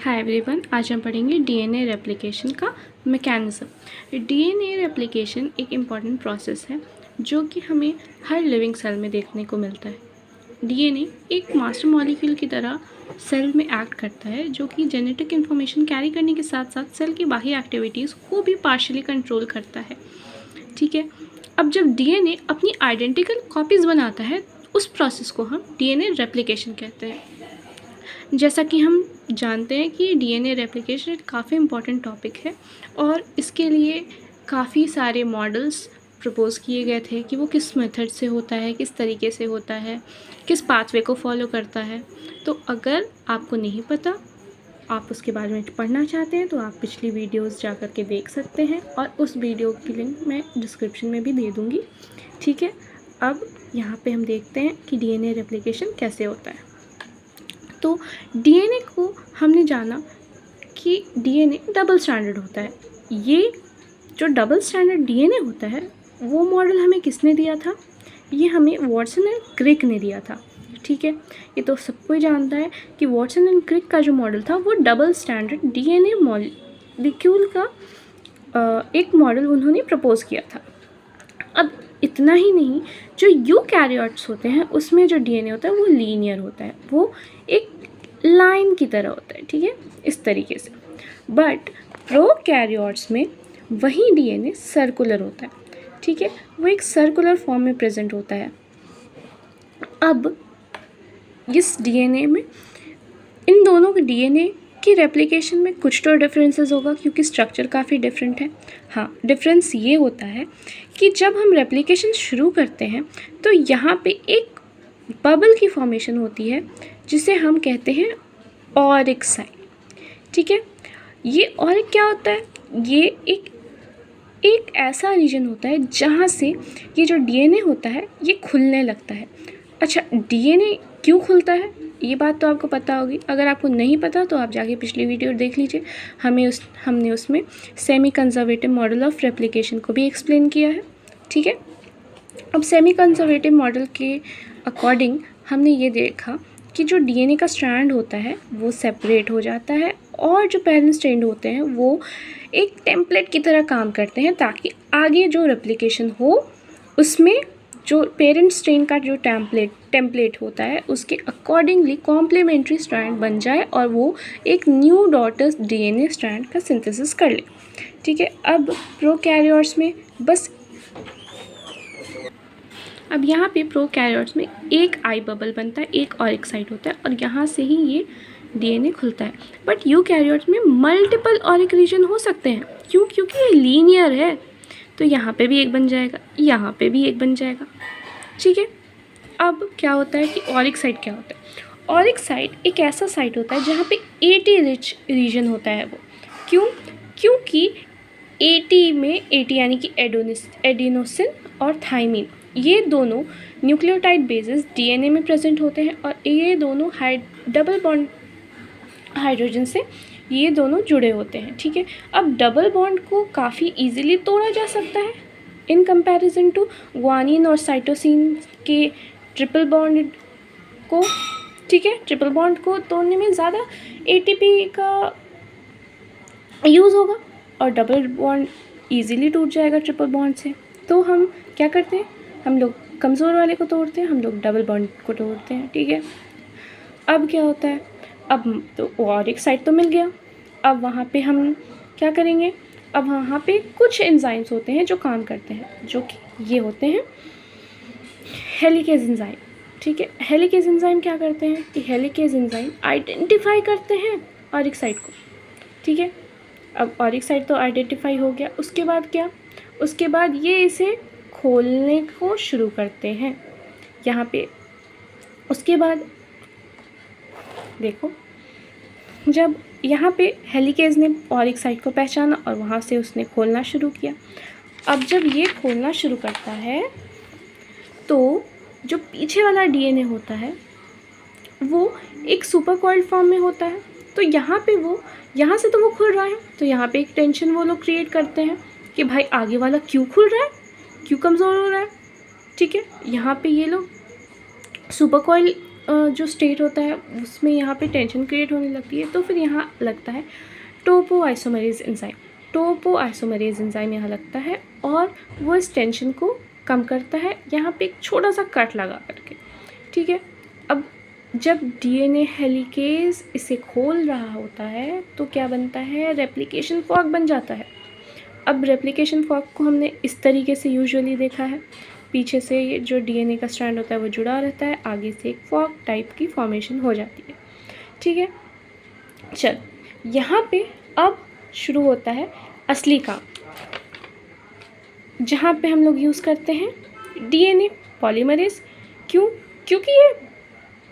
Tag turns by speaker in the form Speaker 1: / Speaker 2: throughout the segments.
Speaker 1: Hi everyone, आज हम पढ़ेंगे डीएनए रेप्लिकेशन का मैकेनिज़्म। डीएनए रेप्लिकेशन एक इम्पॉर्टेंट प्रोसेस है जो कि हमें हर लिविंग सेल में देखने को मिलता है। डीएनए एक मास्टर मॉलिक्यूल की तरह सेल में एक्ट करता है जो कि जेनेटिक इन्फॉर्मेशन कैरी करने के साथ साथ सेल की बाकी एक्टिविटीज़ को भी पार्शियली कंट्रोल करता है। ठीक है, अब जब डीएनए अपनी आइडेंटिकल कॉपीज़ बनाता है उस प्रोसेस को हम डीएनए रेप्लिकेशन कहते हैं। जैसा कि हम जानते हैं कि डीएनए रेप्लिकेशन एक काफ़ी इम्पॉर्टेंट टॉपिक है और इसके लिए काफ़ी सारे मॉडल्स प्रपोज़ किए गए थे कि वो किस मेथड से होता है, किस तरीके से होता है, किस पाथवे को फॉलो करता है। तो अगर आपको नहीं पता, आप उसके बारे में पढ़ना चाहते हैं तो आप पिछली वीडियोस जा कर के देख सकते हैं और उस वीडियो की लिंक मैं डिस्क्रिप्शन में भी दे दूँगी। ठीक है, अब यहाँ पे हम देखते हैं कि डीएनए रेप्लिकेशन कैसे होता है। तो डीएनए को हमने जाना कि डीएनए डबल स्टैंडर्ड होता है। ये जो डबल स्टैंडर्ड डीएनए होता है वो मॉडल हमें किसने दिया था? ये हमें वॉटसन एंड क्रिक ने दिया था। ठीक है, ये तो सबको ही जानता है कि वॉटसन एंड क्रिक का जो मॉडल था वो डबल स्टैंडर्ड डीएनए मॉलिक्यूल का एक मॉडल उन्होंने प्रपोज किया था। अब इतना ही नहीं, जो यूकैरियोट्स होते हैं उसमें जो डीएनए होता है वो लीनियर होता है, वो एक लाइन की तरह होता है। ठीक है, इस तरीके से। बट प्रोकैरियोट्स में वही डीएनए सर्कुलर होता है। ठीक है, वो एक सर्कुलर फॉर्म में प्रेजेंट होता है। अब इस डीएनए में, इन दोनों के डीएनए की रेप्लिकेशन में कुछ तो डिफरेंसेस होगा क्योंकि स्ट्रक्चर काफ़ी डिफरेंट है। हाँ, डिफरेंस ये होता है कि जब हम रेप्लिकेशन शुरू करते हैं तो यहाँ पे एक बबल की फॉर्मेशन होती है जिसे हम कहते हैं ऑरिक साइट। ठीक है, ये ऑरिक क्या होता है? ये एक ऐसा रीजन होता है जहाँ से ये जो डीएनए होता है ये खुलने लगता है। अच्छा, डीएनए क्यों खुलता है ये बात तो आपको पता होगी। अगर आपको नहीं पता तो आप जाके पिछली वीडियो देख लीजिए। हमने उसमें semi conservative model of replication को भी एक्सप्लेन किया है। ठीक है, अब सेमी कंजर्वेटिव मॉडल के अकॉर्डिंग हमने ये देखा कि जो डीएनए का स्ट्रैंड होता है वो सेपरेट हो जाता है और जो पेरेंट स्ट्रैंड होते हैं वो एक टेम्पलेट की तरह काम करते हैं ताकि आगे जो रेप्लिकेशन हो उसमें जो पेरेंट स्ट्रैंड का जो टेम्पलेट होता है उसके अकॉर्डिंगली कॉम्प्लीमेंट्री स्ट्रैंड बन जाए और वो एक न्यू डॉटर डीएनए स्ट्रैंड का सिंथेसिस कर ले। ठीक है, अब प्रोकैरियोट्स में बस अब यहाँ पे प्रोकैरियोट्स में एक आई बबल बनता है, एक ऑरिक साइट होता है और यहाँ से ही ये डीएनए खुलता है। बट यूकैरियोट्स में मल्टीपल ऑरिक रीजन हो सकते हैं। क्यों? क्योंकि ये लीनियर है। तो यहाँ पे भी एक बन जाएगा, यहाँ पे भी एक बन जाएगा। ठीक है, अब क्या होता है कि ऑरिक साइट क्या होता है? ऑरिक साइट एक ऐसा साइट होता है जहाँ पे एटी रिच रीजन होता है। वो क्यों? क्योंकि एटी में एटी यानी कि एडिनोसिन और थाइमिन, ये दोनों न्यूक्लियोटाइड बेसेस डीएनए में प्रेजेंट होते हैं और ये दोनों डबल बॉन्ड हाइड्रोजन से ये दोनों जुड़े होते हैं। ठीक है, अब डबल बॉन्ड को काफ़ी इजीली तोड़ा जा सकता है इन कंपैरिजन टू ग्वानिन और साइटोसिन के ट्रिपल बॉन्ड को। ठीक है, ट्रिपल बॉन्ड को तोड़ने में ज़्यादा एटीपी का यूज़ होगा और डबल बॉन्ड इजीली टूट जाएगा ट्रिपल बॉन्ड से। तो हम क्या करते हैं? हम लोग कमज़ोर वाले को तोड़ते हैं, हम लोग डबल बॉन्ड को तोड़ते हैं। ठीक है, अब क्या होता है? अब तो ऑरिक साइट तो मिल गया। अब वहाँ पे हम क्या करेंगे? अब वहाँ पे कुछ एंजाइम्स होते हैं जो काम करते हैं, जो कि ये होते हैं हेलिकेज एंजाइम। ठीक है, हेलिकेज एंजाइम क्या करते हैं कि हेलिकेज एंजाइम आइडेंटिफाई करते हैं ऑरिक साइट को। ठीक है, अब ऑरिक साइट तो आइडेंटिफाई हो गया। उसके बाद क्या? उसके बाद ये इसे खोलने को शुरू करते हैं यहाँ पे। उसके बाद देखो, जब यहाँ पे हेलिकेज ने ऑरिक साइट को पहचाना और वहाँ से उसने खोलना शुरू किया। अब जब ये खोलना शुरू करता है तो जो पीछे वाला डीएनए होता है वो एक सुपर कॉइल्ड फॉर्म में होता है। तो यहाँ पे वो, यहाँ से तो वो खुल रहा है, तो यहाँ पे एक टेंशन वो लोग क्रिएट करते हैं कि भाई आगे वाला क्यों खुल रहा है, क्यों कमज़ोर हो रहा है। ठीक है, यहाँ पे ये लोग सुपर कॉइल जो स्टेट होता है उसमें यहाँ पे टेंशन क्रिएट होने लगती है, तो फिर यहाँ लगता है टोपोआइसोमरेज एंजाइम। टोपोआइसोमरेज एंजाइम यहाँ लगता है और वो इस टेंशन को कम करता है, यहाँ पे एक छोटा सा कट लगा करके। ठीक है, अब जब डीएनए हेलिकेज इसे खोल रहा होता है तो क्या बनता है, रेप्लिकेशन फॉर्क बन जाता है। अब रेप्लिकेशन फॉर्क को हमने इस तरीके से यूजुअली देखा है, पीछे से ये जो डीएनए का स्ट्रैंड होता है वो जुड़ा रहता है, आगे से एक फॉर्क टाइप की फॉर्मेशन हो जाती है। ठीक है, चल यहाँ पे अब शुरू होता है असली काम, जहाँ पे हम लोग यूज़ करते हैं डीएनए पॉलीमरेज। क्यों? क्योंकि ये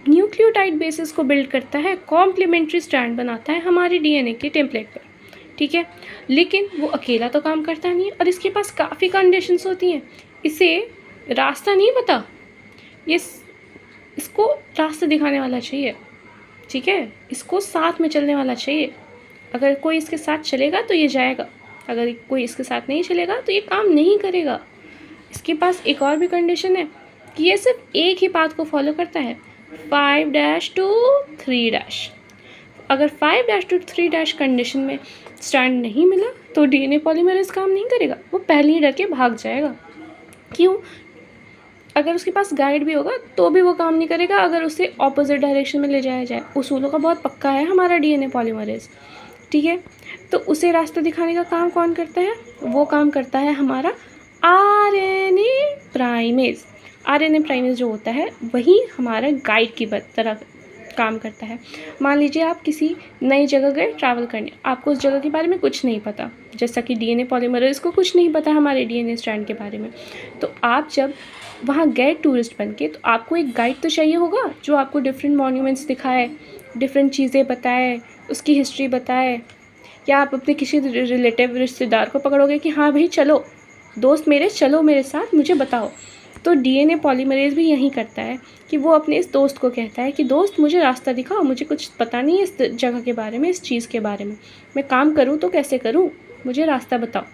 Speaker 1: न्यूक्लियोटाइड बेसिस को बिल्ड करता है, कॉम्प्लीमेंट्री स्ट्रैंड बनाता है हमारे डीएनए के टेम्पलेट पर। ठीक है, लेकिन वो अकेला तो काम करता नहीं है और इसके पास काफ़ी कंडीशंस होती हैं। इसे रास्ता नहीं पता, ये इसको रास्ता दिखाने वाला चाहिए। ठीक है, इसको साथ में चलने वाला चाहिए। अगर कोई इसके साथ चलेगा तो ये जाएगा, अगर कोई इसके साथ नहीं चलेगा तो ये काम नहीं करेगा। इसके पास एक और भी कंडीशन है कि ये सिर्फ एक ही पाथ को फॉलो करता है, 5' to 3'। अगर 5' to 3' कंडीशन में स्टैंड नहीं मिला तो डीएनए पॉलीमरेज काम नहीं करेगा, वो पहले ही डर के भाग जाएगा। क्यों? अगर उसके पास गाइड भी होगा तो भी वो काम नहीं करेगा अगर उसे ऑपोजिट डायरेक्शन में ले जाया जाए। उसूलों का बहुत पक्का है हमारा डीएनए पॉलीमरेज। ठीक है, तो उसे रास्ता दिखाने का काम कौन करता है? वो काम करता है हमारा आरएनए प्राइमेज। आरएनए प्राइमेज जो होता है वही हमारा गाइड की तरह काम करता है। मान लीजिए आप किसी नई जगह गए ट्रैवल करने, आपको उस जगह के बारे में कुछ नहीं पता, जैसा कि डीएनए पॉलीमरेज को कुछ नहीं पता हमारे डीएनए स्ट्रैंड के बारे में। तो आप जब वहाँ गए टूरिस्ट बन के, तो आपको एक गाइड तो चाहिए होगा जो आपको डिफरेंट मॉन्यूमेंट्स दिखाए, डिफरेंट चीज़ें बताए, उसकी हिस्ट्री बताए। या आप अपने किसी रिलेटिव रिश्तेदार को पकड़ोगे कि हाँ भाई चलो दोस्त मेरे, चलो मेरे साथ, मुझे बताओ। तो डीएनए पॉलीमरेज भी यही करता है कि वो अपने इस दोस्त को कहता है कि दोस्त मुझे रास्ता दिखाओ, मुझे कुछ पता नहीं है इस जगह के बारे में, इस चीज़ के बारे में, मैं काम करूँ तो कैसे करूँ, मुझे रास्ता बताओ।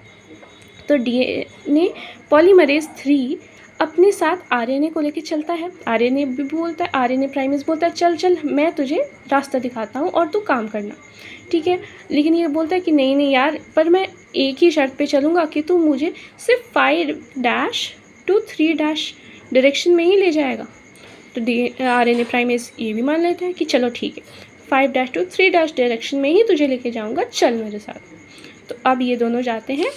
Speaker 1: तो डीएनए पॉलीमरेज 3 अपने साथ आरएनए को लेके चलता है। आरएनए भी बोलता है, आरएनए प्राइमेज बोलता है चल चल मैं तुझे रास्ता दिखाता हूँ और तू काम करना। ठीक है, लेकिन ये बोलता है कि नहीं नहीं यार, पर मैं एक ही शर्त पे चलूँगा कि तू मुझे सिर्फ 5' to 3' डायरेक्शन में ही ले जाएगा। तो आरएनए प्राइमेज ये भी मान लेते हैं कि चलो ठीक है, 5' to 3' डायरेक्शन में ही तुझे लेके जाऊँगा, चल मेरे साथ। तो अब ये दोनों जाते हैं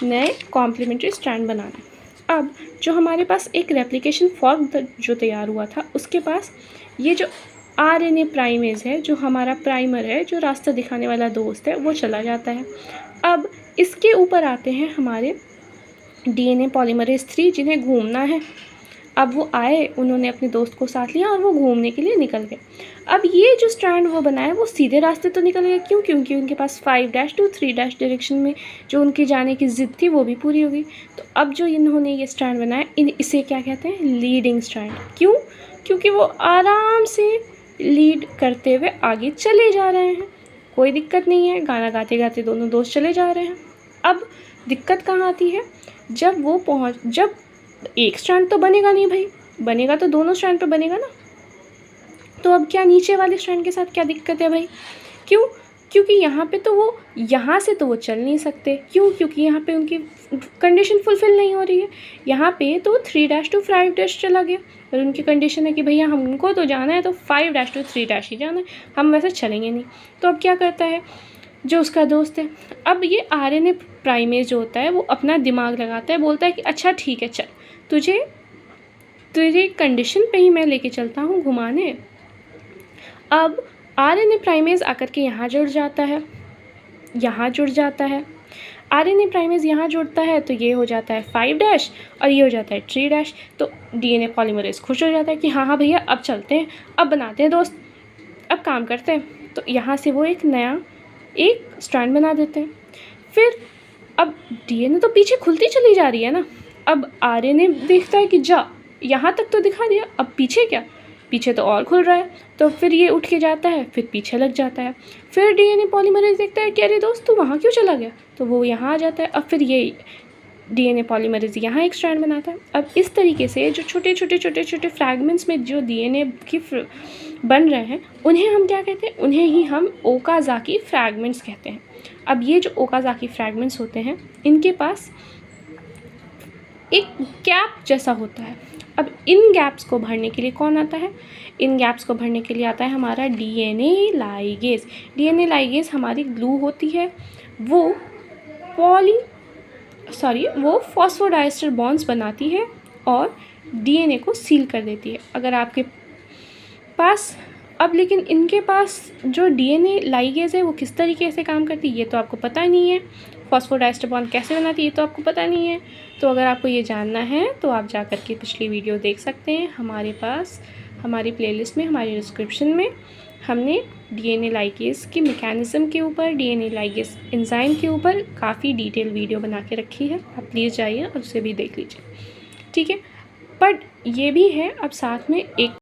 Speaker 1: नए कॉम्प्लीमेंट्री स्ट्रैंड बनाने। अब जो हमारे पास एक रेप्लिकेशन फॉर्क जो तैयार हुआ था, उसके पास ये जो आरएनए प्राइमेज है, जो हमारा प्राइमर है, जो रास्ता दिखाने वाला दोस्त है, वो चला जाता है। अब इसके ऊपर आते हैं हमारे डीएनए पॉलीमरेज 3 जिन्हें घूमना है। अब वो आए, उन्होंने अपने दोस्त को साथ लिया और वो घूमने के लिए निकल गए। अब ये जो स्ट्रैंड वो बनाए वो सीधे रास्ते तो निकल गए, क्यों? क्योंकि उनके पास 5' to 3' डायरेक्शन में जो उनकी जाने की ज़िद थी वो भी पूरी हो गई। तो अब जो इन्होंने ये स्ट्रैंड बनाया, इसे क्या कहते हैं? Leading strand. क्यों? क्योंकि वो आराम से लीड करते हुए आगे चले जा रहे हैं, कोई दिक्कत नहीं है, गाना गाते गाते दोनों दोस्त चले जा रहे हैं। अब दिक्कत कहाँ आती है? जब एक स्ट्रैंड तो बनेगा नहीं भाई, बनेगा तो दोनों स्ट्रैंड पे बनेगा ना। तो अब क्या नीचे वाले स्ट्रैंड के साथ क्या दिक्कत है भाई? क्यों? क्योंकि यहाँ पे तो वो, यहाँ से तो वो चल नहीं सकते। क्यों? क्योंकि यहाँ पे उनकी कंडीशन फुलफ़िल नहीं हो रही है। यहाँ पे तो 3' to 5' चला गया और उनकी कंडीशन है कि भैया हमको तो जाना है तो 5' to 3' ही जाना है, हम वैसे चलेंगे नहीं। तो अब क्या करता है जो उसका दोस्त है? अब ये आरएनए प्राइमेज जो होता है वो अपना दिमाग लगाता है, बोलता है कि अच्छा ठीक है चल, तुझे तेरी कंडीशन पे ही मैं लेके चलता हूँ घुमाने। अब आरएनए प्राइमेज आकर के यहाँ जुड़ जाता है, यहाँ जुड़ जाता है। आरएनए प्राइमेज यहाँ जुड़ता है तो ये हो जाता है 5' और ये हो जाता है 3'। तो डीएनए पॉलीमरेज खुश हो जाता है कि हाँ हाँ भैया अब चलते हैं, अब बनाते हैं दोस्त, अब काम करते हैं। तो यहाँ से वो एक नया एक स्ट्रैंड बना देते हैं। फिर अब डीएनए तो पीछे खुलती चली जा रही है ना। अब आरएनए देखता है कि जा यहाँ तक तो दिखा दिया, अब पीछे क्या? पीछे तो और खुल रहा है। तो फिर ये उठ के जाता है, फिर पीछे लग जाता है। फिर डीएनए पॉलीमरेज देखता है कि अरे दोस्त तू वहाँ क्यों चला गया? तो वो यहाँ आ जाता है। अब फिर ये डीएनए पॉलीमरेज यहाँ एक स्ट्रैंड बनाता है। अब इस तरीके से जो छोटे छोटे फ्रैगमेंट्स में जो डीएनए की बन रहे हैं उन्हें हम क्या कहते हैं, उन्हें ही हम ओकाज़ाकी फ्रैगमेंट्स कहते हैं। अब ये जो ओकाज़ाकी फ्रैगमेंट्स होते हैं इनके पास एक गैप जैसा होता है। अब इन गैप्स को भरने के लिए कौन आता है, इन गैप्स को भरने के लिए आता है हमारा डीएनए लाइगेज। डीएनए लाइगेज हमारी ग्लू होती है, वो फॉस्फोडाइस्टर बॉन्ड्स बनाती है और डीएनए को सील कर देती है। अगर आपके पास अब लेकिन इनके पास जो डीएनए लाइगेज है वो किस तरीके से काम करती है ये तो आपको पता नहीं है, फॉस्फोडाइस्टर बॉन्ड कैसे बनाती है ये तो आपको पता नहीं है। तो अगर आपको ये जानना है तो आप जा कर के पिछली वीडियो देख सकते हैं। हमारे पास हमारी प्लेलिस्ट में, हमारी डिस्क्रिप्शन में हमने डीएनए लाइगेज की मैकेनिज़्म के ऊपर, डीएनए लाइगेज एंजाइम के ऊपर काफ़ी डिटेल वीडियो बना के रखी है। आप प्लीज़ जाइए और उसे भी देख लीजिए, ठीक है। बट ये भी है अब साथ में एक